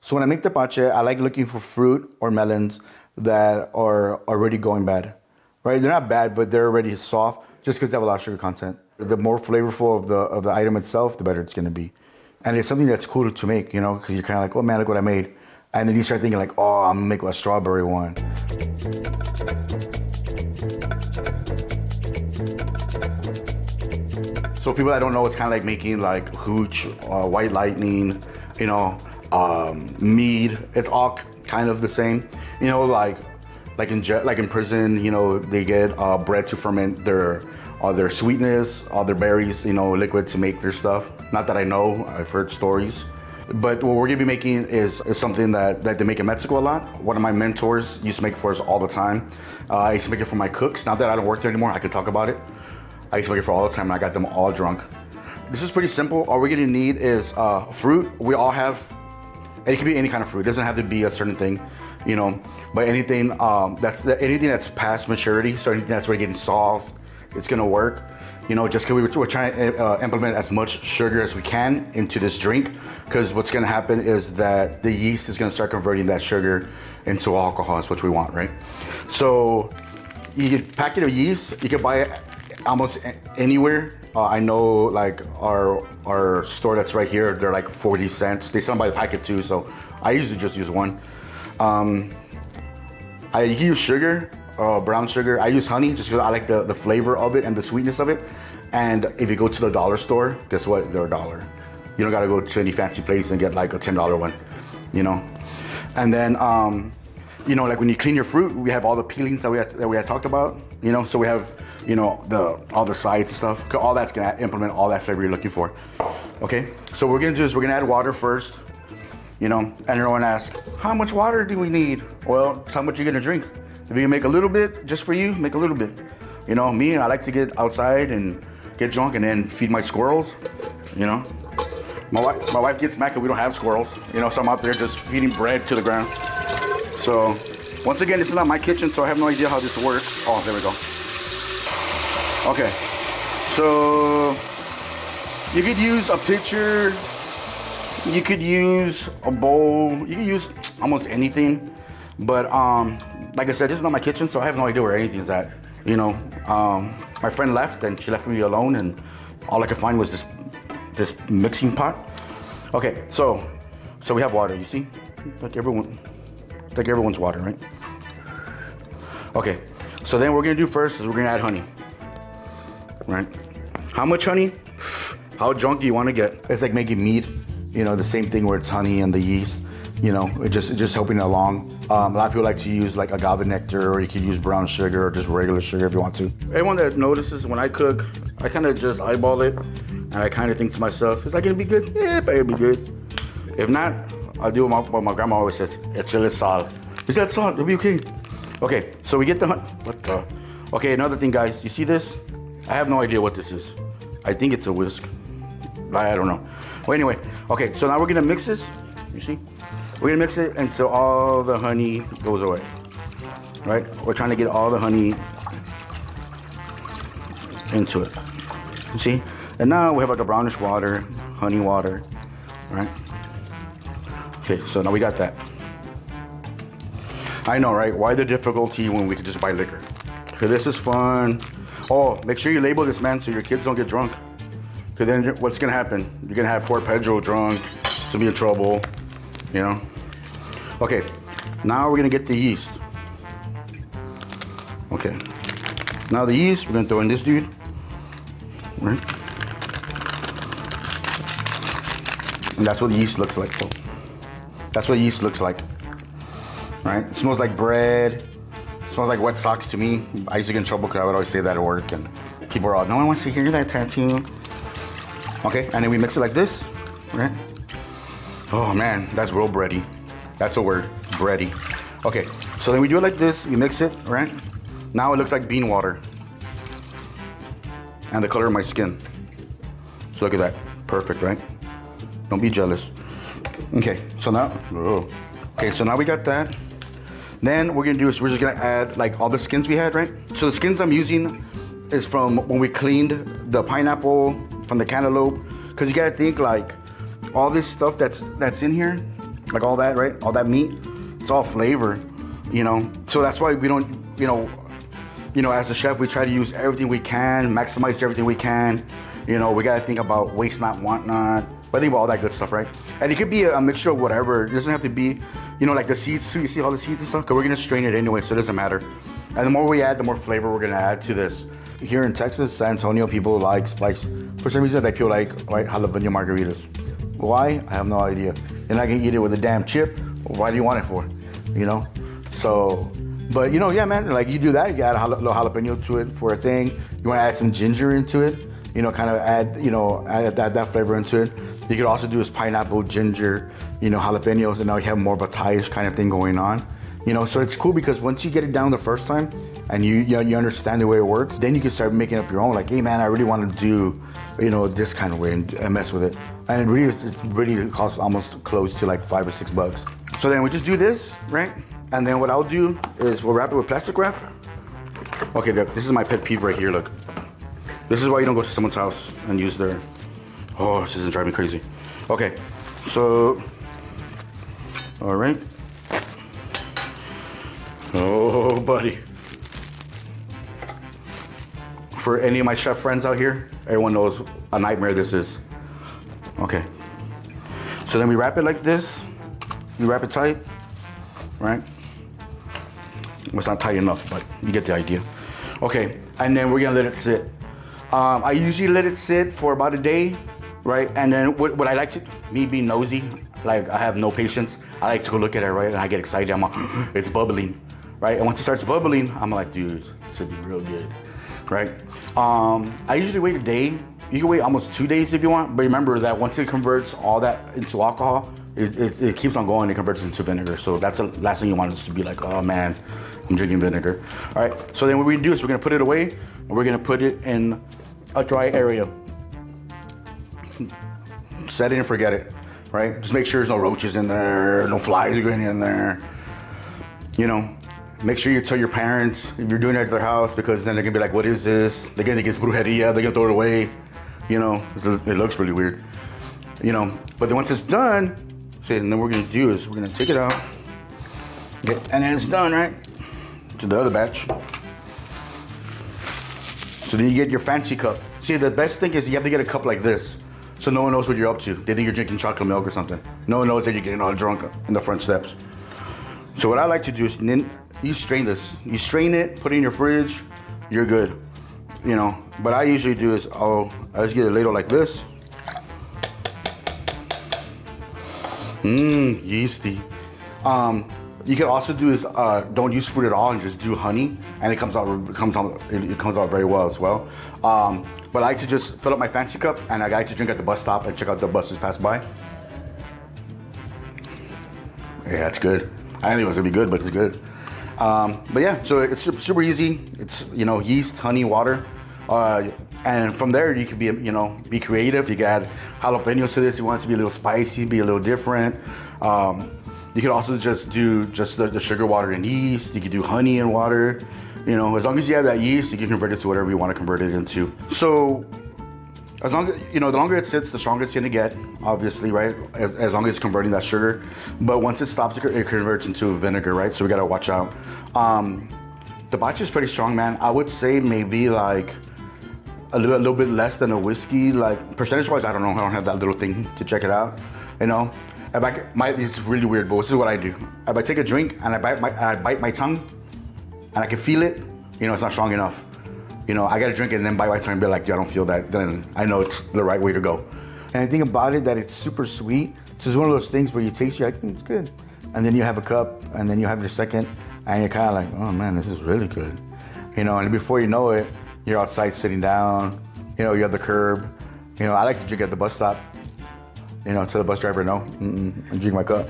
So when I make tepache, I like looking for fruit or melons that are already going bad, right? They're not bad, but they're already soft just because they have a lot of sugar content. The more flavorful of the item itself, the better it's gonna be. And it's something that's cool to make, you know, because you're kind of like, oh man, look what I made. And then you start thinking like, oh, I'm gonna make a strawberry one. So people that don't know, it's kind of like making like hooch, white lightning, you know, mead. It's all kind of the same, you know, like in prison, you know, they get bread to ferment their sweetness, all their berries, you know, liquid to make their stuff. Not that I know, I've heard stories. But what we're gonna be making is something that they make in Mexico a lot. One of my mentors used to make it for us all the time. I used to make it for my cooks. Now that I don't work there anymore, I can talk about it. I used to make it for all the time and I got them all drunk. This is pretty simple. All we're gonna need is fruit. We all have, and it can be any kind of fruit. It doesn't have to be a certain thing, you know, but anything that's past maturity, so anything that's already getting soft, it's gonna work. You know, just because we're trying to implement as much sugar as we can into this drink, because what's gonna happen is that the yeast is gonna start converting that sugar into alcohol, is what we want, right? So you get a packet of yeast, you can buy it almost anywhere. I know like our store that's right here, they're like 40 cents. They sell them by the packet too, so I usually just use one. I use sugar. Brown sugar. I use honey just because I like the flavor of it and the sweetness of it. And if you go to the dollar store, guess what? They're $1. You don't gotta go to any fancy place and get like a $10 one, you know? And then, you know, like when you clean your fruit, we have all the peelings that we had talked about, you know? So we have, you know, all the sides and stuff. All that's gonna implement all that flavor you're looking for. Okay, so what we're gonna do is we're gonna add water first, you know? And everyone asks, how much water do we need? Well, it's how much you're gonna drink. If you can make a little bit just for you, make a little bit. You know, me, I like to get outside and get drunk and then feed my squirrels, you know. My wife gets mad because we don't have squirrels, you know, so I'm out there just feeding bread to the ground. So, once again, this is not my kitchen, so I have no idea how this works. Oh, there we go. Okay, so you could use a pitcher, you could use a bowl, you can use almost anything, but like I said, this is not my kitchen, so I have no idea where anything is at. You know, my friend left and she left me alone and all I could find was this mixing pot. Okay, so we have water, you see? Like everyone's water, right? Okay, so then what we're gonna do first is we're gonna add honey, right? How much honey? How drunk do you wanna get? It's like making mead, you know, the same thing where it's honey and the yeast. You know, it's just helping it along. A lot of people like to use like agave nectar, or you can use brown sugar or just regular sugar if you want to. Everyone that notices when I cook, I kind of just eyeball it, and I kind of think to myself, is that gonna be good? Yeah, it'll be good. If not, I'll do what my grandma always says, échale sal. Is that salt? It'll be okay. Okay, so we get the okay, another thing, guys, you see this? I have no idea what this is. I think it's a whisk. I don't know. Well, anyway, okay, so now we're gonna mix this, you see? We're gonna mix it until all the honey goes away, right? We're trying to get all the honey into it, you see? And now we have like a brownish water, honey water, right? Okay, so now we got that. I know, right? Why the difficulty when we could just buy liquor? Okay, this is fun. Oh, make sure you label this, man, so your kids don't get drunk. Because then what's gonna happen? You're gonna have poor Pedro drunk, to be in trouble. You know? Okay, now we're gonna get the yeast. Okay, now the yeast, we're gonna throw in this dude, right? And that's what yeast looks like. That's what yeast looks like, right? It smells like bread. It smells like wet socks to me. I used to get in trouble because I would always say that at work, and people are all, no one wants to hear that, Tattoo. Okay, and then we mix it like this, right? Oh man, that's real bready. That's a word, bready. Okay, so then we do it like this, we mix it, right? Now it looks like bean water. And the color of my skin. So look at that, perfect, right? Don't be jealous. Okay, so now, okay, so now we got that. Then what we're gonna do is we're just gonna add like all the skins we had, right? So the skins I'm using is from when we cleaned the pineapple, from the cantaloupe. Cause you gotta think like, all this stuff that's in here, like all that, right? All that meat, it's all flavor, you know? So that's why we don't, you know, as a chef, we try to use everything we can, maximize everything we can. You know, we gotta think about waste not, want not. But think about all that good stuff, right? And it could be a mixture of whatever. It doesn't have to be, you know, like the seeds too. You see all the seeds and stuff? Because we're gonna strain it anyway, so it doesn't matter. And the more we add, the more flavor we're gonna add to this. Here in Texas, San Antonio, people like spice. For some reason, they feel like, right, jalapeno margaritas. Why? I have no idea. You're not gonna eat it with a damn chip. Why do you want it for? You know? So, but you know, yeah, man, like you do that, you add a little jalapeno to it for a thing. You wanna add some ginger into it, you know, kind of add, you know, add that flavor into it. You could also do is pineapple, ginger, you know, jalapenos, and now you have more of a Thai-ish kind of thing going on. You know, so it's cool because once you get it down the first time and you understand the way it works, then you can start making up your own. Like, hey man, I really want to do, you know, this kind of way and mess with it. And it really costs almost close to like $5 or $6. So then we just do this, right? And then what I'll do is we'll wrap it with plastic wrap. Okay, look, this is my pet peeve right here, look. This is why you don't go to someone's house and use their, oh, this is driving me crazy. Okay, so, all right. Oh, buddy. For any of my chef friends out here, everyone knows a nightmare this is. Okay. So then we wrap it like this. We wrap it tight, right? Well, it's not tight enough, but you get the idea. Okay, and then we're gonna let it sit. I usually let it sit for about a day, right? And then what I like to, me being nosy, like I have no patience, I like to go look at it, right? And I get excited, I'm like, it's bubbling, right? And once it starts bubbling, I'm like, dude, this would be real good, right? I usually wait a day. You can wait almost 2 days if you want, but remember that once it converts all that into alcohol, it keeps on going, it converts into vinegar. So that's the last thing you want is to be like, oh man, I'm drinking vinegar. All right, so then what we do is we're gonna put it away, and we're gonna put it in a dry area. Set it and forget it, right? Just make sure there's no roaches in there, no flies are going in there. You know, make sure you tell your parents if you're doing it at their house, because then they're gonna be like, what is this? They're gonna get brujeria, they're gonna throw it away. You know, it looks really weird. You know, but then once it's done, so then what we're gonna do is we're gonna take it out. Okay, and then it's done, right? To the other batch. So then you get your fancy cup. See, the best thing is you have to get a cup like this, so no one knows what you're up to. They think you're drinking chocolate milk or something. No one knows that you're getting all drunk in the front steps. So what I like to do is, then you strain this. You strain it, put it in your fridge, you're good. You know, what I usually do is I just get a ladle like this. Yeasty. You can also do is don't use fruit at all and just do honey, and it comes out very well as well. But I like to just fill up my fancy cup, and I like to drink at the bus stop and check out the buses pass by. Yeah, it's good. I didn't think it was gonna be good, but it's good. But yeah, so it's super easy. It's, you know, yeast, honey, water. And from there, you can be, you know, be creative. You can add jalapenos to this. You want it to be a little spicy, be a little different. You can also just do the sugar, water, and yeast. You can do honey and water. You know, as long as you have that yeast, you can convert it to whatever you want to convert it into. So, as long as, you know, the longer it sits, the stronger it's gonna get, obviously, right? As long as it's converting that sugar. But once it stops, it converts into vinegar, right? So we gotta watch out. The Tepache is pretty strong, man. I would say maybe like a little bit less than a whiskey. Like percentage-wise, I don't know. I don't have that little thing to check it out. You know, it's really weird, but this is what I do. If I take a drink and I bite my tongue, and I can feel it, you know, it's not strong enough. You know, I gotta drink it and then bite my tongue and be like, yeah, I don't feel that. Then I know it's the right way to go. And the thing about it, that it's super sweet. So it's one of those things where you taste, you're like, it's good. And then you have a cup, and then you have your second, and you're kind of like, oh man, this is really good. You know, and before you know it, you're outside sitting down, you know, you're at the curb. You know, I like to drink at the bus stop. You know, tell the bus driver no, and drink my cup.